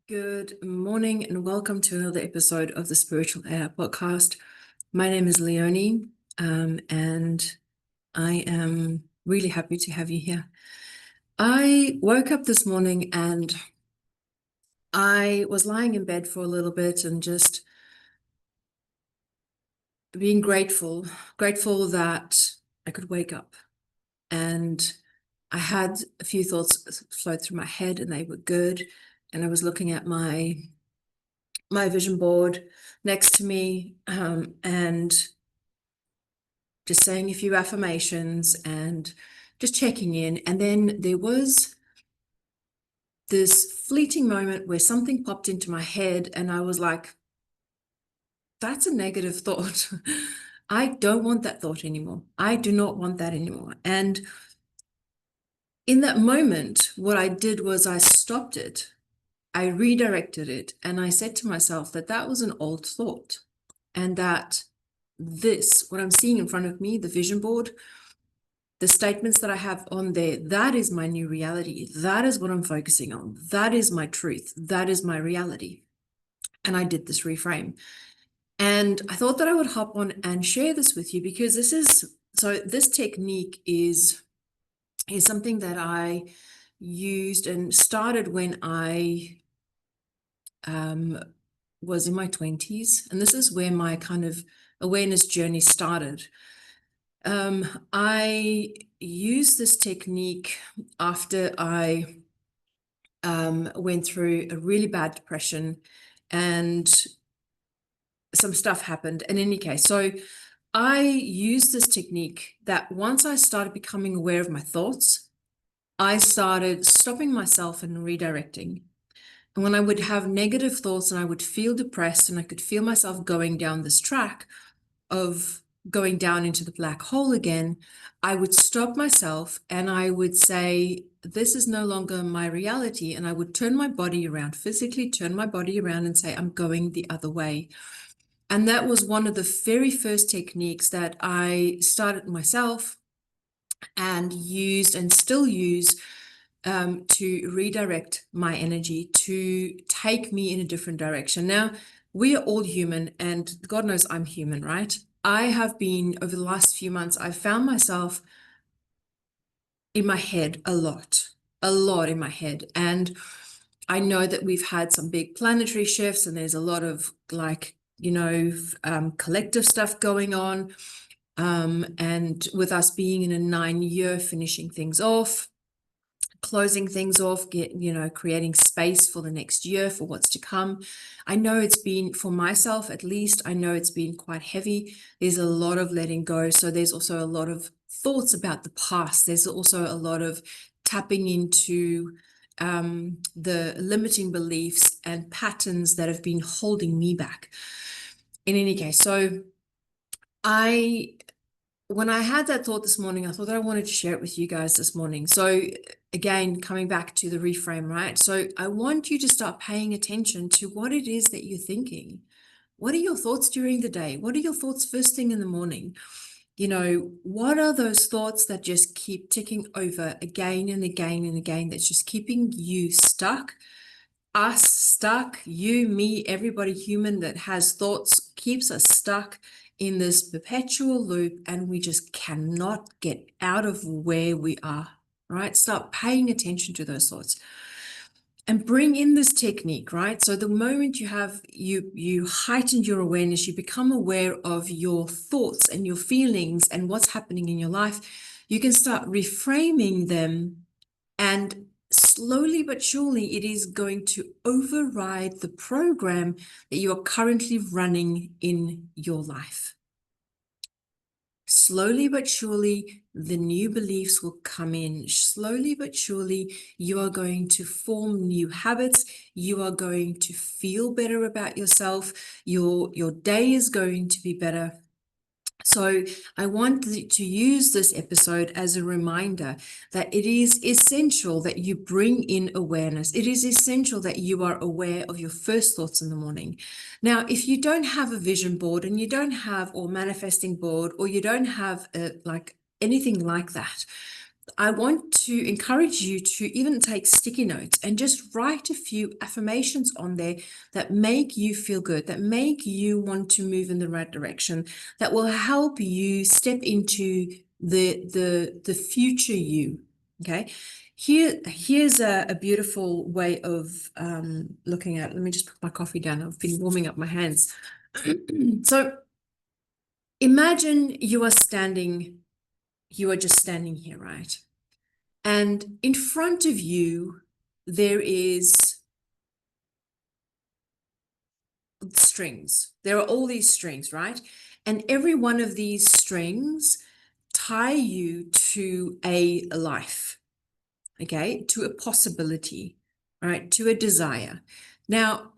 Good morning and welcome to another episode of the Spiritual Air Podcast. My name is Leonie, and I am really happy to have you here. I woke up this morning and I was lying in bed for a little bit and just being grateful that I could wake up. And I had a few thoughts float through my head and they were good. And I was looking at my vision board next to me, and just saying a few affirmations and just checking in. And then there was this fleeting moment where something popped into my head and I was like, that's a negative thought. I don't want that thought anymore. I do not want that anymore. And in that moment, what I did was I stopped it. I redirected it and I said to myself that that was an old thought and that what I'm seeing in front of me, the vision board, the statements that I have on there, that is my new reality. That is what I'm focusing on. That is my truth. That is my reality. And I did this reframe. And I thought that I would hop on and share this with you because this technique is something that I used and started when I was in my 20s. And this is where my kind of awareness journey started. I used this technique after I went through a really bad depression and some stuff happened. In any case, so I used this technique that once I started becoming aware of my thoughts, I started stopping myself and redirecting. And when I would have negative thoughts and I would feel depressed and I could feel myself going down this track of going down into the black hole again, I would stop myself and I would say, this is no longer my reality. And I would turn my body around, physically turn my body around and say, I'm going the other way. And that was one of the very first techniques that I started myself and used and still use to redirect my energy, to take me in a different direction. Now, we are all human, and God knows I'm human, right? I have been, over the last few months, I've found myself in my head a lot in my head. And I know that we've had some big planetary shifts, and there's a lot of collective stuff going on. And with us being in a 9-year, finishing things off, closing things off, creating space for the next year, for what's to come. I know it's been, for myself at least, I know it's been quite heavy. There's a lot of letting go. So there's also a lot of thoughts about the past. There's also a lot of tapping into the limiting beliefs and patterns that have been holding me back. In any case, so when I had that thought this morning, I thought that I wanted to share it with you guys this morning. So again, coming back to the reframe, right? So I want you to start paying attention to what it is that you're thinking. What are your thoughts during the day? What are your thoughts first thing in the morning? What are those thoughts that just keep ticking over again and again and again, that's just keeping you stuck? Us stuck, you, me, everybody human that has thoughts keeps us stuck in this perpetual loop, and we just cannot get out of where we are, right? Start paying attention to those thoughts and bring in this technique, right? So the moment you heighten your awareness, you become aware of your thoughts and your feelings and what's happening in your life, you can start reframing them, and slowly but surely it is going to override the program that you are currently running in your life. Slowly but surely, the new beliefs will come in. Slowly but surely, you are going to form new habits. You are going to feel better about yourself. Your day is going to be better. So I want to use this episode as a reminder that it is essential that you bring in awareness. It is essential that you are aware of your first thoughts in the morning. Now, if you don't have a vision board and you don't have, or manifesting board, or you don't have anything like that, I want to encourage you to even take sticky notes and just write a few affirmations on there that make you feel good, that make you want to move in the right direction, that will help you step into the future you. Okay. Here's a beautiful way of looking at it. Let me just put my coffee down. I've been warming up my hands. So imagine you are just standing here, right? And in front of you, there is strings. There are all these strings, right? And every one of these strings tie you to a life, okay? To a possibility, right? To a desire. Now,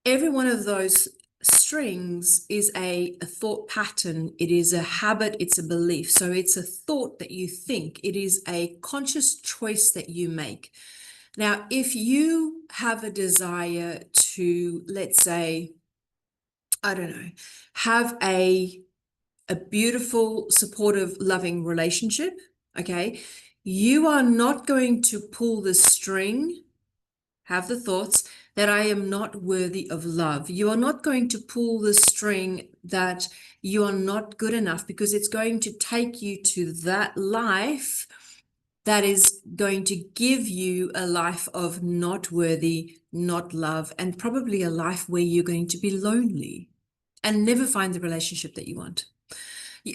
every one of those strings is a thought pattern. It is a habit. It's a belief. So it's a thought that you think. It is a conscious choice that you make. Now, if you have a desire to, let's say, I don't know, have a beautiful, supportive, loving relationship, okay, you are not going to pull the string, have the thoughts that I am not worthy of love. You are not going to pull the string that you are not good enough, because it's going to take you to that life that is going to give you a life of not worthy, not love, and probably a life where you're going to be lonely and never find the relationship that you want.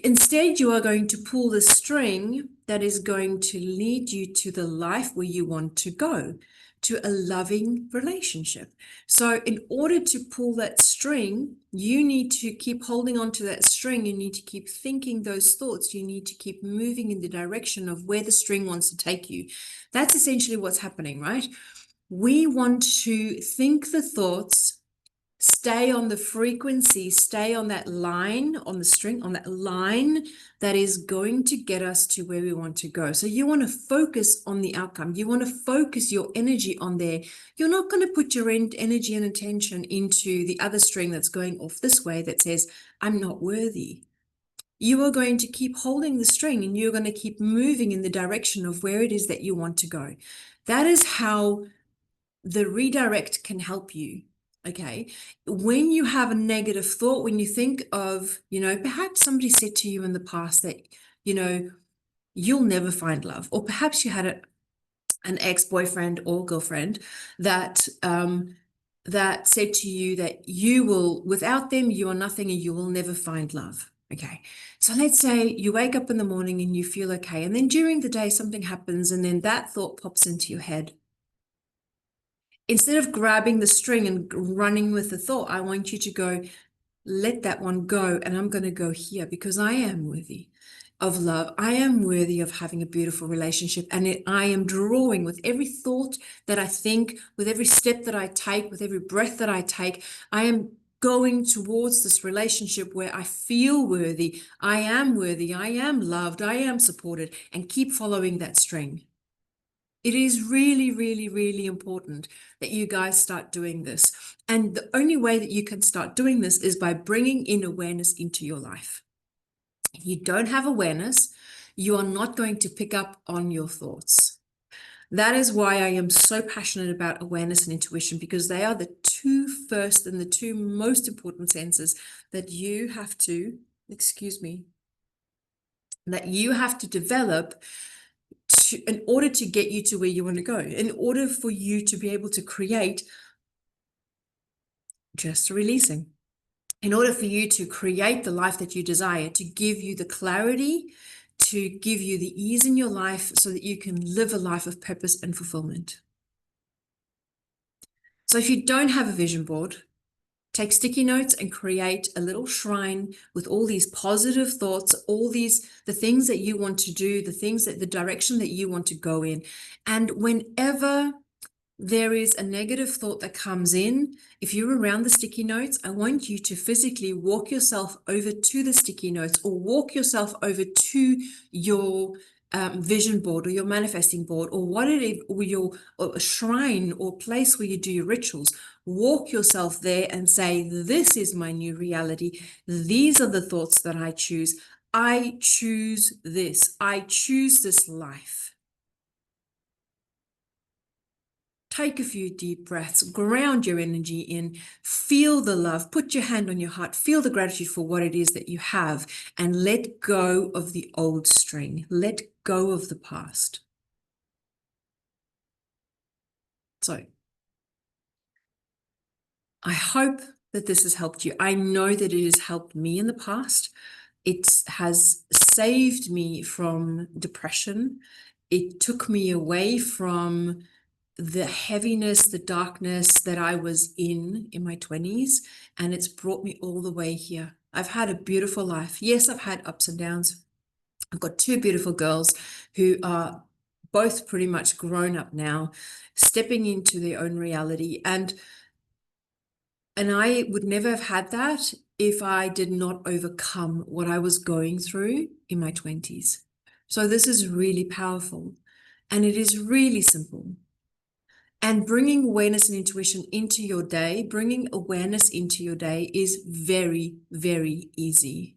Instead, you are going to pull the string that is going to lead you to the life where you want to go, to a loving relationship. So in order to pull that string, you need to keep holding on to that string. You need to keep thinking those thoughts. You need to keep moving in the direction of where the string wants to take you. That's essentially what's happening, right? We want to think the thoughts, stay on the frequency, stay on that line, on the string, on that line that is going to get us to where we want to go. So you want to focus on the outcome. You want to focus your energy on there. You're not going to put your energy and attention into the other string that's going off this way that says, I'm not worthy. You are going to keep holding the string and you're going to keep moving in the direction of where it is that you want to go. That is how the redirect can help you. Okay. When you have a negative thought, when you think of, perhaps somebody said to you in the past that, you'll never find love, or perhaps you had an ex-boyfriend or girlfriend that, that said to you that without them, you are nothing and you will never find love. Okay. So let's say you wake up in the morning and you feel okay. And then during the day, something happens and then that thought pops into your head. Instead of grabbing the string and running with the thought, I want you to go, let that one go. And I'm going to go here because I am worthy of love. I am worthy of having a beautiful relationship. And I am drawing with every thought that I think, with every step that I take, with every breath that I take, I am going towards this relationship where I feel worthy. I am worthy. I am loved. I am supported, and keep following that string. It is really, really, really important that you guys start doing this. And the only way that you can start doing this is by bringing in awareness into your life. If you don't have awareness, you are not going to pick up on your thoughts. That is why I am so passionate about awareness and intuition, because they are the two first and the two most important senses that you have to, that you have to develop in order to get you to where you want to go, in order for you to be able to create, just releasing, in order for you to create the life that you desire, to give you the clarity, to give you the ease in your life so that you can live a life of purpose and fulfillment. So if you don't have a vision board, take sticky notes and create a little shrine with all these positive thoughts, the things that you want to do, the direction that you want to go in. And whenever there is a negative thought that comes in, if you're around the sticky notes, I want you to physically walk yourself over to the sticky notes, or walk yourself over to your vision board or your manifesting board, or or a shrine or place where you do your rituals. Walk yourself there and say, this is my new reality. These are the thoughts that I choose. I choose this. I choose this life. Take a few deep breaths, ground your energy in, feel the love, put your hand on your heart, feel the gratitude for what it is that you have, and let go of the old string. Let go of the past. So I hope that this has helped you. I know that it has helped me in the past. It has saved me from depression. It took me away from the heaviness, the darkness that I was in my 20s, and it's brought me all the way here. I've had a beautiful life. Yes, I've had ups and downs. I've got two beautiful girls who are both pretty much grown up now, stepping into their own reality. And I would never have had that if I did not overcome what I was going through in my 20s. So this is really powerful, and it is really simple. And bringing awareness and intuition into your day, bringing awareness into your day is very, very easy.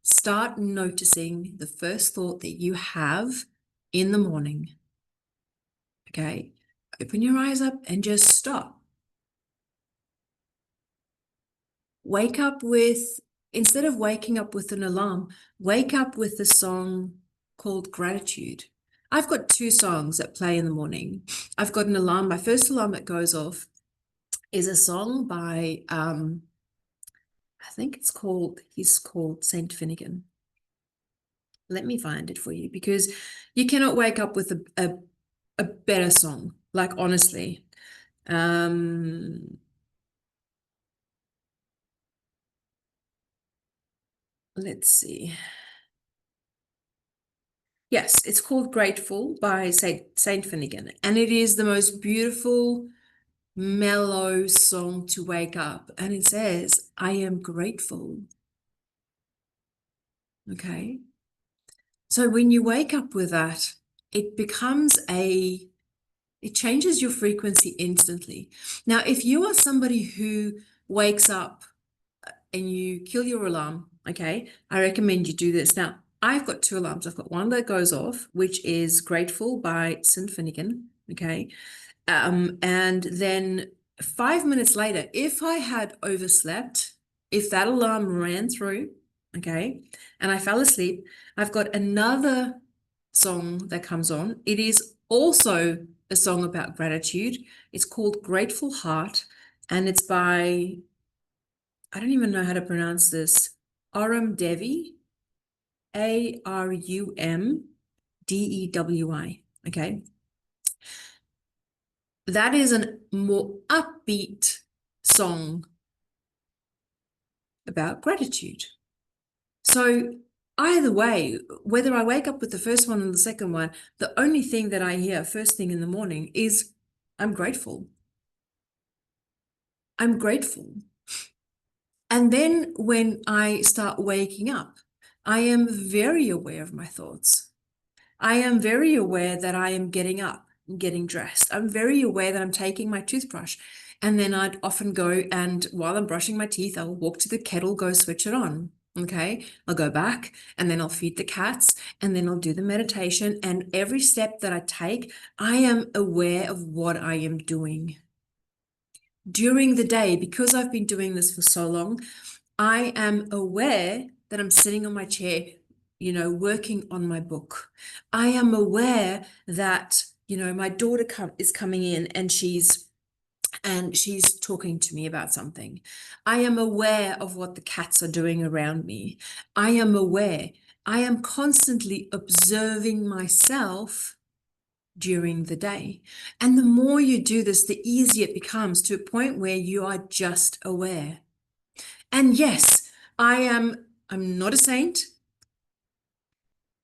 Start noticing the first thought that you have in the morning. Okay? Open your eyes up and just stop. Wake up with, instead of waking up with an alarm, wake up with a song called Gratitude. I've got two songs that play in the morning. I've got an alarm. My first alarm that goes off is a song by, I think he's called Saint Finnegan. Let me find it for you, because you cannot wake up with a better song, like honestly. Let's see. Yes, it's called Grateful by Saint Finnegan, and it is the most beautiful, mellow song to wake up. And it says, I am grateful. Okay. So when you wake up with that, it becomes it changes your frequency instantly. Now, if you are somebody who wakes up and you kill your alarm, okay, I recommend you do this. Now, I've got two alarms. I've got one that goes off, which is Grateful by St. Finnegan, okay? And then 5 minutes later, if I had overslept, if that alarm ran through, okay, and I fell asleep, I've got another song that comes on. It is also a song about gratitude. It's called Grateful Heart, and it's by, I don't even know how to pronounce this, Arum Devi, Arumdewi, okay? That is a more upbeat song about gratitude. So either way, whether I wake up with the first one or the second one, the only thing that I hear first thing in the morning is, I'm grateful. I'm grateful. And then when I start waking up, I am very aware of my thoughts. I am very aware that I am getting up and getting dressed. I'm very aware that I'm taking my toothbrush. And then I'd often go, and while I'm brushing my teeth, I'll walk to the kettle, go switch it on. Okay, I'll go back, and then I'll feed the cats, and then I'll do the meditation. And every step that I take, I am aware of what I am doing. During the day, because I've been doing this for so long, I am aware that I'm sitting on my chair, working on my book. I am aware that, my daughter is coming in, and she's talking to me about something. I am aware of what the cats are doing around me. I am aware. I am constantly observing myself during the day. And the more you do this, the easier it becomes, to a point where you are just aware. And yes, I'm not a saint.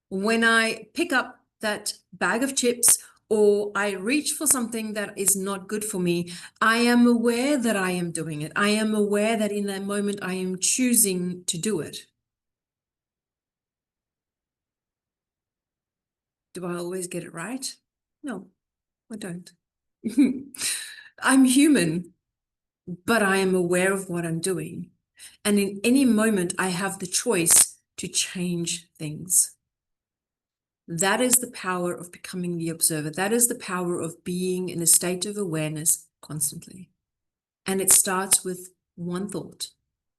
When I pick up that bag of chips, or I reach for something that is not good for me, I am aware that I am doing it. I am aware that in that moment I am choosing to do it. Do I always get it right? No, I don't. I'm human, but I am aware of what I'm doing. And in any moment, I have the choice to change things. That is the power of becoming the observer. That is the power of being in a state of awareness constantly. And it starts with one thought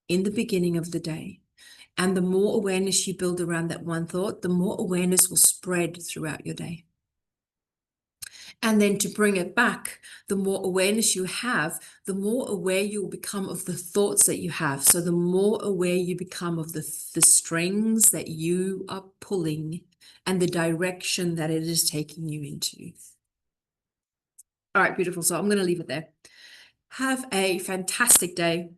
in the beginning of the day. And the more awareness you build around that one thought, the more awareness will spread throughout your day. And then to bring it back, the more awareness you have, the more aware you will become of the thoughts that you have. So the more aware you become of the strings that you are pulling and the direction that it is taking you into. All right, beautiful. So I'm going to leave it there. Have a fantastic day.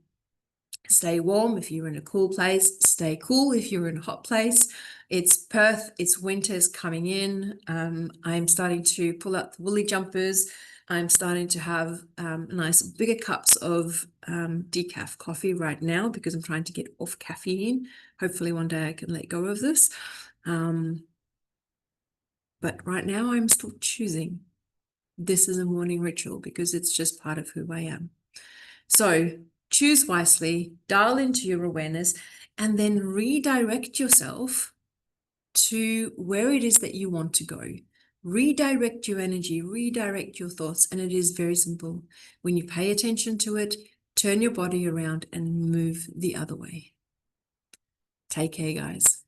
Stay warm if you're in a cool place. Stay cool if you're in a hot place. It's Perth. It's winter's coming in. I'm starting to pull out the woolly jumpers. I'm starting to have nice bigger cups of decaf coffee right now because I'm trying to get off caffeine. Hopefully one day I can let go of this. But right now I'm still choosing. This is a morning ritual because it's just part of who I am. So choose wisely, dial into your awareness, and then redirect yourself to where it is that you want to go. Redirect your energy, redirect your thoughts, and it is very simple. When you pay attention to it, turn your body around and move the other way. Take care, guys.